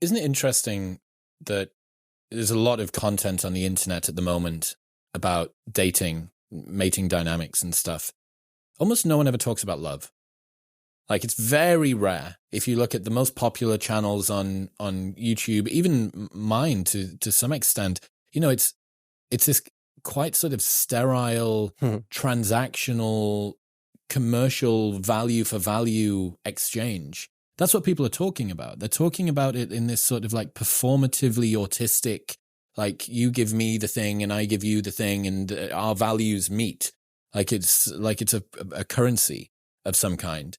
Isn't it interesting that there's a lot of content on the internet at the moment about dating, mating dynamics and stuff? Almost no one ever talks about love. Like, it's very rare. If you look at the most popular channels on YouTube, even mine to some extent, you know, it's this quite sort of sterile, transactional, commercial value for value exchange. That's what people are talking about. They're talking about it in this sort of like performatively autistic, like you give me the thing and I give you the thing and our values meet. Like it's a currency of some kind.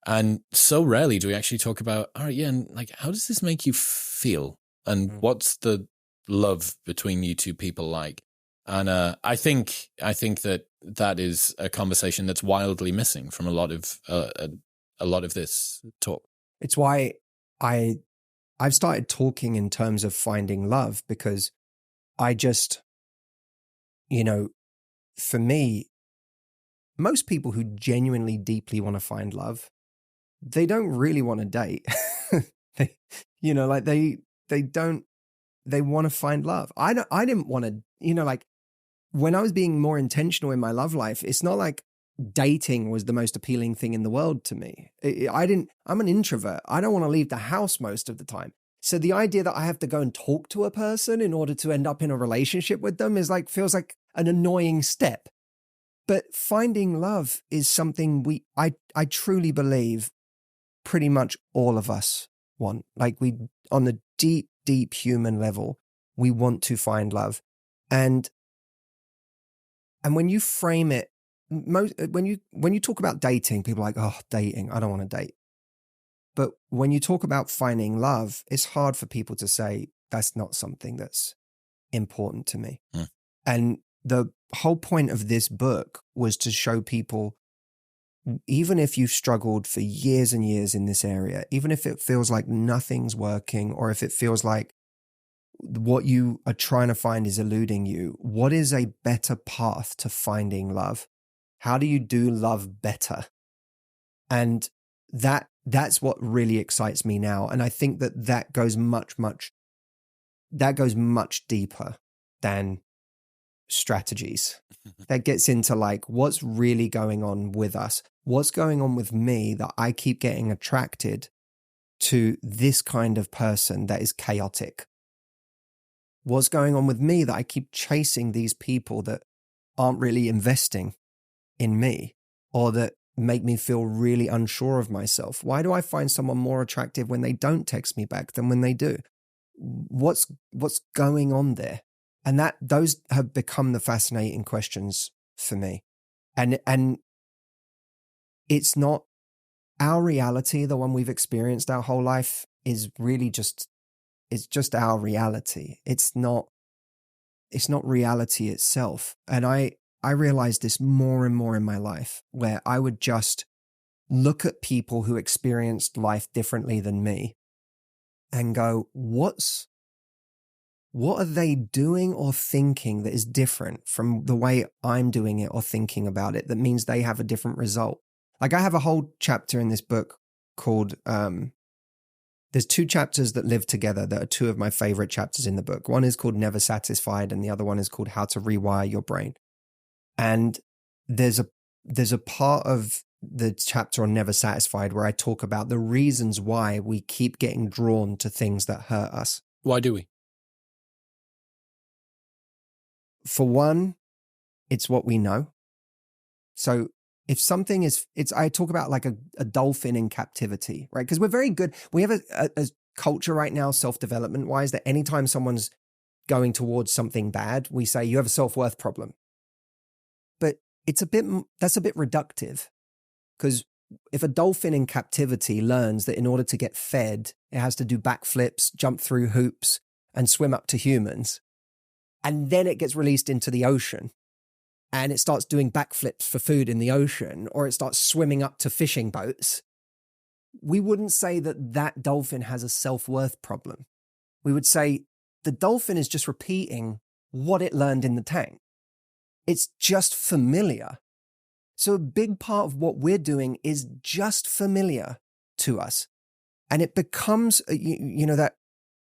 And so rarely do we actually talk about, all right, yeah, and like, how does this make you feel? And what's the love between you two people like? And I think that is a conversation that's wildly missing from a lot of this talk. It's why I've started talking in terms of finding love, because I just, you know, for me, most people who genuinely deeply want to find love, they don't really want to date. They want to find love. I didn't want to, you know, like when I was being more intentional in my love life, it's not like dating was the most appealing thing in the world to me. I'm an introvert. I don't want to leave the house most of the time. So the idea that I have to go and talk to a person in order to end up in a relationship with them feels like an annoying step. But finding love is something I truly believe pretty much all of us want. Like on the deep, deep human level, we want to find love. And when you frame it, when you talk about dating, people are like, oh, dating, I don't want to date. But when you talk about finding love, it's hard for people to say, that's not something that's important to me. And the whole point of this book was to show people, even if you've struggled for years and years in this area, even if it feels like nothing's working, or if it feels like what you are trying to find is eluding you, what is a better path to finding love? How do you do love better? And that's what really excites me now. And I think that goes much deeper than strategies. That gets into like, what's really going on with us? What's going on with me that I keep getting attracted to this kind of person that is chaotic? What's going on with me that I keep chasing these people that aren't really investing in me, or that make me feel really unsure of myself? Why do I find someone more attractive when they don't text me back than when they do? What's going on there? And those have become the fascinating questions for me. And it's not our reality, the one we've experienced our whole life, is really it's just our reality. It's not reality itself. And I realized this more and more in my life, where I would just look at people who experienced life differently than me and go, what are they doing or thinking that is different from the way I'm doing it or thinking about it, that means they have a different result? Like, I have a whole chapter in this book called, there's two chapters that live together that are two of my favorite chapters in the book. One is called Never Satisfied, and the other one is called How to Rewire Your Brain. And there's a part of the chapter on Never Satisfied where I talk about the reasons why we keep getting drawn to things that hurt us. Why do we? For one, it's what we know. So if something I talk about like a dolphin in captivity, right? Because we're very good. We have a culture right now, self-development wise, that anytime someone's going towards something bad, we say, you have a self-worth problem. But that's a bit reductive, because if a dolphin in captivity learns that in order to get fed, it has to do backflips, jump through hoops, and swim up to humans, and then it gets released into the ocean, and it starts doing backflips for food in the ocean, or it starts swimming up to fishing boats, we wouldn't say that dolphin has a self-worth problem. We would say the dolphin is just repeating what it learned in the tank. It's just familiar. So a big part of what we're doing is just familiar to us. And it becomes, that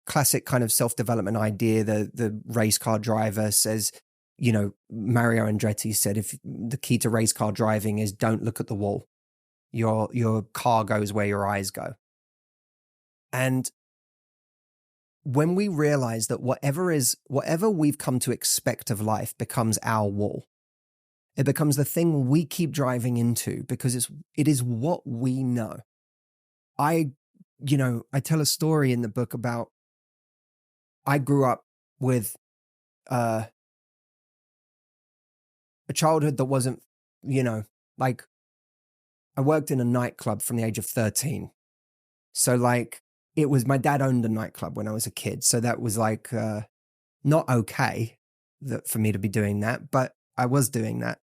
classic kind of self-development idea. The race car driver says, you know, Mario Andretti said, if the key to race car driving is don't look at the wall. Your car goes where your eyes go. And when we realize that whatever we've come to expect of life becomes our wall, it becomes the thing we keep driving into because it is what we know. I tell a story in the book about I grew up with a childhood that wasn't, like I worked in a nightclub from the age of 13. So like it was, my dad owned a nightclub when I was a kid. So that was like not okay for me to be doing that, but I was doing that.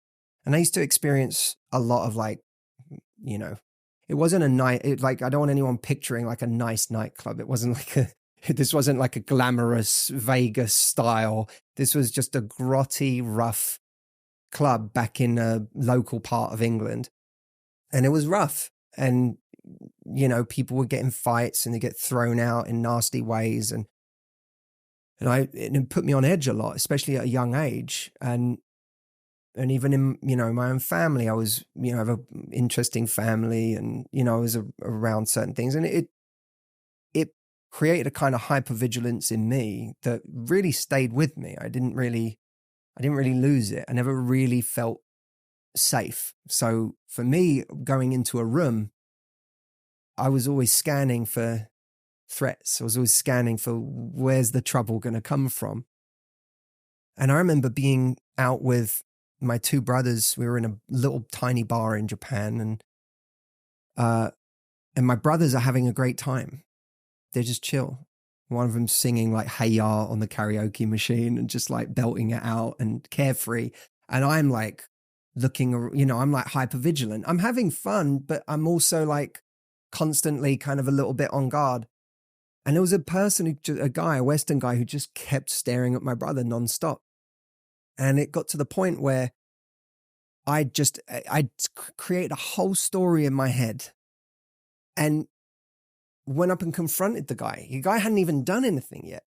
And I used to experience a lot of like, it wasn't a night, like I don't want anyone picturing like a nice nightclub. It wasn't like this wasn't like a glamorous Vegas style. This was just a grotty, rough club back in a local part of England. And it was rough. And, people were getting fights and they get thrown out in nasty ways. And it put me on edge a lot, especially at a young age. And even in, my own family, I was, I have an interesting family and, I was around certain things. And it created a kind of hypervigilance in me that really stayed with me. I didn't really lose it. I never really felt safe. So for me, going into a room, I was always scanning for threats. I was always scanning for where's the trouble going to come from. And I remember being out with my two brothers. We were in a little tiny bar in Japan, and my brothers are having a great time. They're just chill. One of them singing like "Hey Ya" on the karaoke machine and just like belting it out and carefree. And I'm like looking, I'm like hypervigilant. I'm having fun, but I'm also like constantly kind of a little bit on guard. And there was a Western guy who just kept staring at my brother nonstop. And it got to the point where I created a whole story in my head and went up and confronted the guy. The guy hadn't even done anything yet,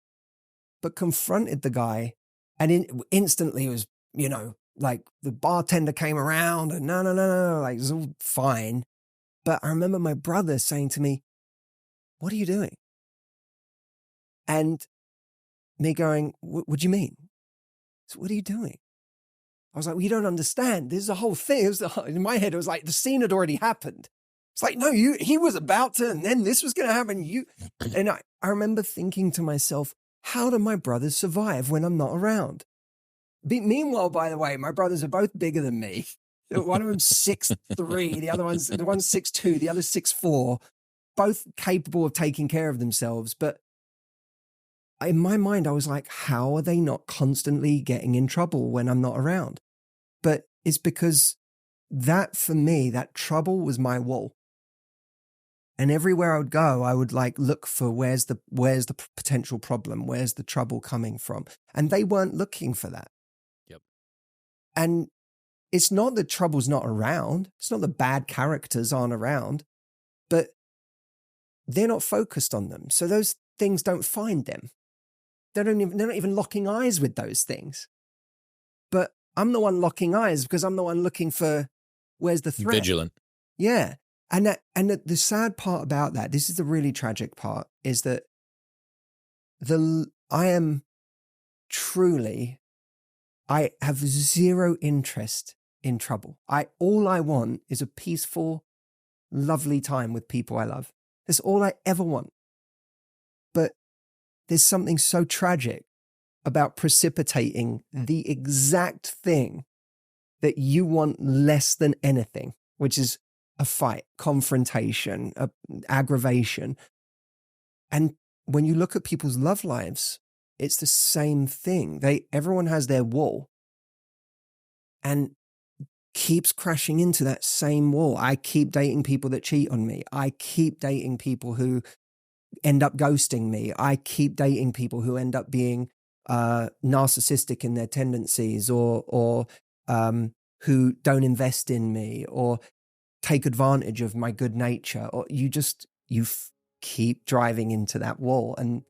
but confronted the guy. And instantly it was, like the bartender came around and no, like it was all fine. But I remember my brother saying to me, "What are you doing?" And me going, "What do you mean?" So, "What are you doing?" I was like, "Well, you don't understand. This is a whole thing." In my head, it was like the scene had already happened. It's like, no, he was about to, and then this was going to happen. And I remember thinking to myself, how do my brothers survive when I'm not around? Meanwhile, by the way, my brothers are both bigger than me. One of them's 6'3", the one's 6'2", the other's 6'4", both capable of taking care of themselves. But in my mind, I was like, how are they not constantly getting in trouble when I'm not around? But it's because that, for me, that trouble was my wall. And everywhere I would go, I would like look for where's the potential problem, where's the trouble coming from, and they weren't looking for that. Yep. And it's not that trouble's not around. It's not that bad characters aren't around, but they're not focused on them. So those things don't find them. They're not even locking eyes with those things. But I'm the one locking eyes because I'm the one looking for where's the threat. Vigilant. Yeah. And the sad part about that, this is the really tragic part, is that I have zero interest in trouble. All I want is a peaceful, lovely time with people I love. That's all I ever want. But there's something so tragic about precipitating the exact thing that you want less than anything, which is a fight, confrontation, aggravation. And when you look at people's love lives, it's the same thing. Everyone has their wall and keeps crashing into that same wall. I keep dating people that cheat on me. I keep dating people who end up ghosting me. I keep dating people who end up being narcissistic in their tendencies or who don't invest in me or take advantage of my good nature, or you keep driving into that wall. And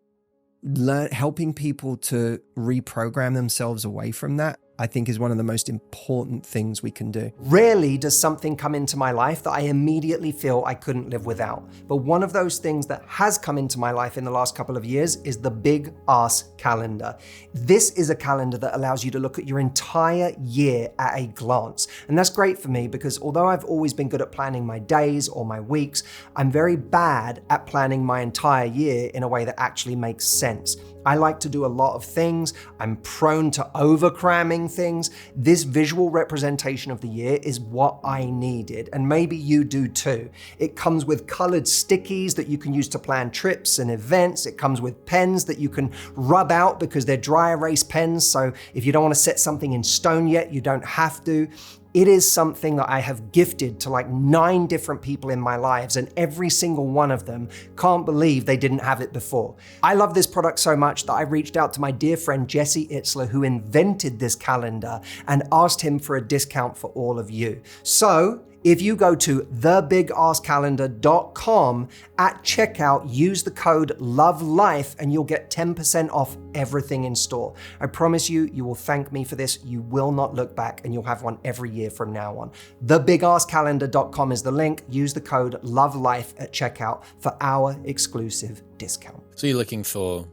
helping people to reprogram themselves away from that, I think, is one of the most important things we can do. Rarely does something come into my life that I immediately feel I couldn't live without. But one of those things that has come into my life in the last couple of years is the Big Ass Calendar. This is a calendar that allows you to look at your entire year at a glance. And that's great for me because although I've always been good at planning my days or my weeks, I'm very bad at planning my entire year in a way that actually makes sense. I like to do a lot of things. I'm prone to over-cramming things. This visual representation of the year is what I needed, and maybe you do too. It comes with colored stickies that you can use to plan trips and events. It comes with pens that you can rub out because they're dry erase pens, so if you don't want to set something in stone yet, you don't have to. It is something that I have gifted to like 9 different people in my lives, and every single one of them can't believe they didn't have it before. I love this product so much that I reached out to my dear friend Jesse Itzler, who invented this calendar, and asked him for a discount for all of you. So if you go to thebigasscalendar.com at checkout, use the code LOVELIFE and you'll get 10% off everything in store. I promise you, you will thank me for this. You will not look back, and you'll have one every year from now on. Thebigasscalendar.com is the link. Use the code LOVELIFE at checkout for our exclusive discount. So you're looking for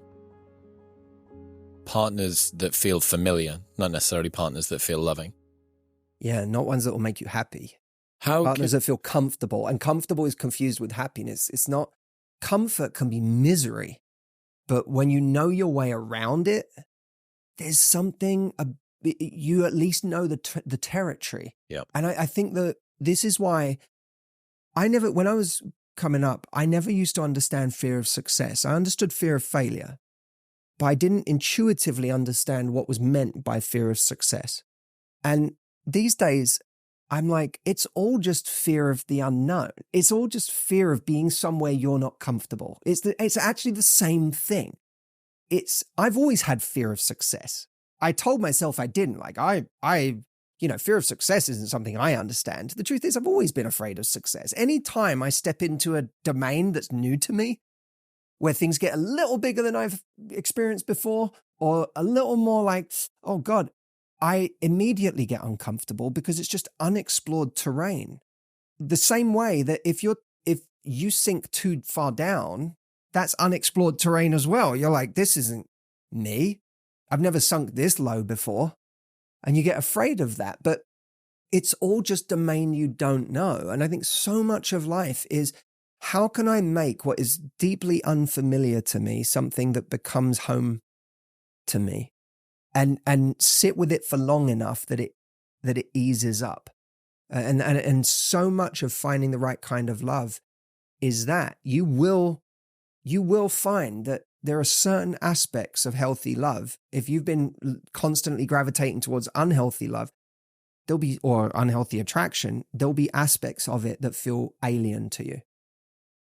partners that feel familiar, not necessarily partners that feel loving. Yeah, not ones that will make you happy. Partners that feel comfortable, and comfortable is confused with happiness. It's not. Comfort can be misery, but when you know your way around it, there's something, you at least know the territory. Yeah. And I think that this is why when I was coming up, I never used to understand fear of success. I understood fear of failure, but I didn't intuitively understand what was meant by fear of success. And these days, I'm like, it's all just fear of the unknown. It's all just fear of being somewhere you're not comfortable. It's actually the same thing. I've always had fear of success. I told myself I didn't. Like fear of success isn't something I understand. The truth is, I've always been afraid of success. Anytime I step into a domain that's new to me, where things get a little bigger than I've experienced before, or a little more like, oh God, I immediately get uncomfortable because it's just unexplored terrain. The same way that if you sink too far down, that's unexplored terrain as well. You're like, this isn't me. I've never sunk this low before. And you get afraid of that. But it's all just domain you don't know. And I think so much of life is, how can I make what is deeply unfamiliar to me something that becomes home to me? And sit with it for long enough that it eases up. And so much of finding the right kind of love is that you will find that there are certain aspects of healthy love. If you've been constantly gravitating towards unhealthy love, or unhealthy attraction, there'll be aspects of it that feel alien to you.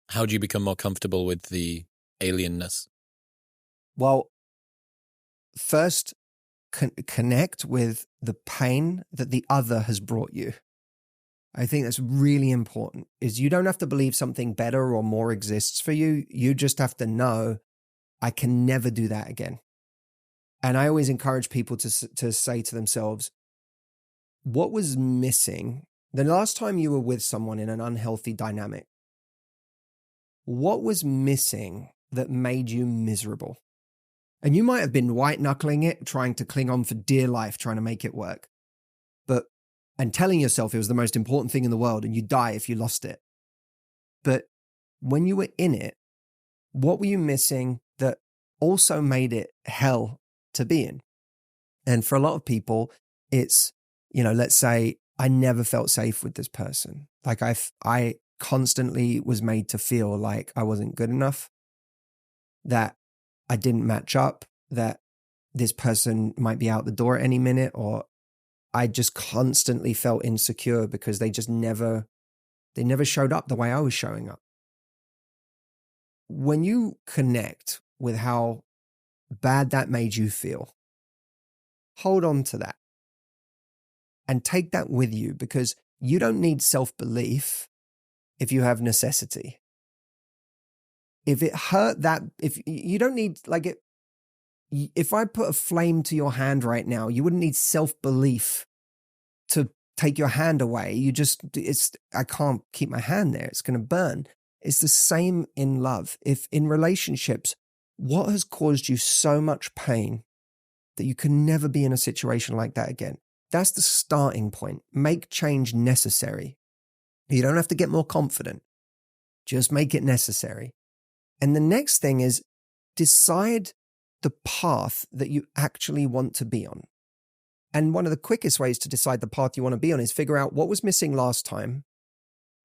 How do you become more comfortable with the alienness? Well, first, connect with the pain that the other has brought you. I think that's really important, is you don't have to believe something better or more exists for you. You just have to know, I can never do that again. And I always encourage people to say to themselves, what was missing the last time you were with someone in an unhealthy dynamic? What was missing that made you miserable? And you might have been white-knuckling it, trying to cling on for dear life, trying to make it work. And telling yourself it was the most important thing in the world and you'd die if you lost it. But when you were in it, what were you missing that also made it hell to be in? And for a lot of people, it's, let's say I never felt safe with this person. Like I constantly was made to feel like I wasn't good enough, that I didn't match up, that this person might be out the door at any minute, or I just constantly felt insecure because they never showed up the way I was showing up. When you connect with how bad that made you feel, hold on to that and take that with you, because you don't need self-belief if you have necessity. If it hurt that, if you don't need, If I put a flame to your hand right now, you wouldn't need self-belief to take your hand away. I can't keep my hand there. It's going to burn. It's the same in love. If in relationships, what has caused you so much pain that you can never be in a situation like that again? That's the starting point. Make change necessary. You don't have to get more confident. Just make it necessary. And the next thing is decide the path that you actually want to be on. And one of the quickest ways to decide the path you want to be on is figure out what was missing last time.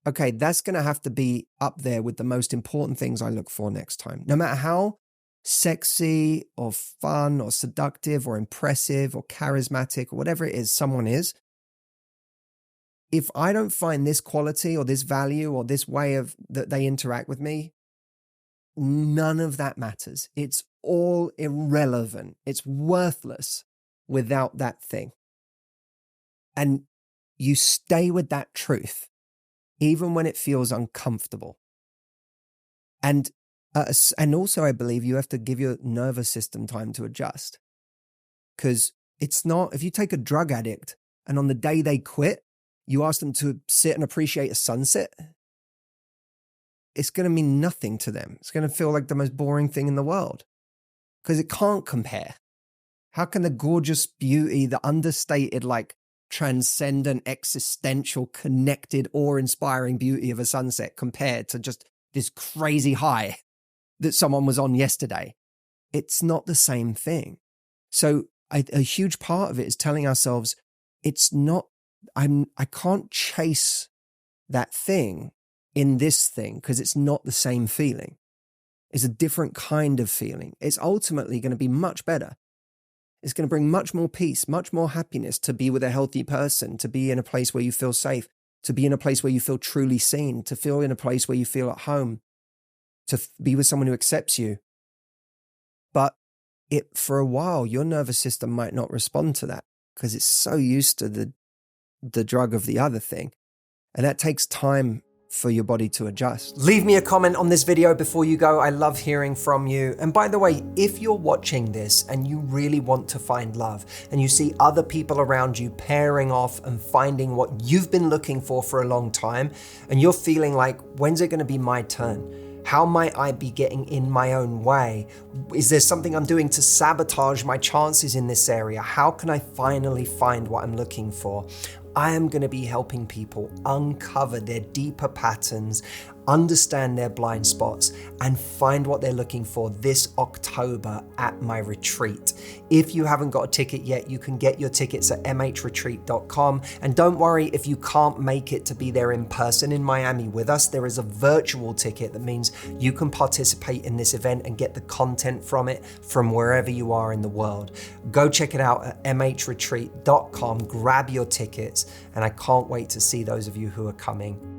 Okay, that's going to have to be up there with the most important things I look for next time. No matter how sexy or fun or seductive or impressive or charismatic or whatever it is someone is, if I don't find this quality or this value or this way of that they interact with me, none of that matters. It's all irrelevant. It's worthless without that thing. And you stay with that truth, even when it feels uncomfortable. And also, I believe you have to give your nervous system time to adjust. Because it's not, if you take a drug addict and on the day they quit, you ask them to sit and appreciate a sunset, it's going to mean nothing to them. It's going to feel like the most boring thing in the world because it can't compare. How can the gorgeous beauty, the understated, like transcendent, existential, connected, awe-inspiring beauty of a sunset compare to just this crazy high that someone was on yesterday? It's not the same thing. So a huge part of it is telling ourselves, it's not, I can't chase that thing in this thing because it's not the same feeling. It's a different kind of feeling. It's ultimately going to be much better. It's going to bring much more peace, much more happiness to be with a healthy person, to be in a place where you feel safe, to be in a place where you feel truly seen, to feel in a place where you feel at home, to be with someone who accepts you. But for a while, your nervous system might not respond to that because it's so used to the drug of the other thing. And that takes time for your body to adjust. Leave me a comment on this video before you go. I love hearing from you. And by the way, if you're watching this and you really want to find love and you see other people around you pairing off and finding what you've been looking for a long time, and you're feeling like, when's it going to be my turn? How might I be getting in my own way? Is there something I'm doing to sabotage my chances in this area? How can I finally find what I'm looking for? I am going to be helping people uncover their deeper patterns, understand their blind spots, and find what they're looking for this October at my retreat. If you haven't got a ticket yet, you can get your tickets at mhretreat.com. And don't worry if you can't make it to be there in person in Miami with us. There is a virtual ticket that means you can participate in this event and get the content from it from wherever you are in the world. Go check it out at mhretreat.com, grab your tickets, and I can't wait to see those of you who are coming.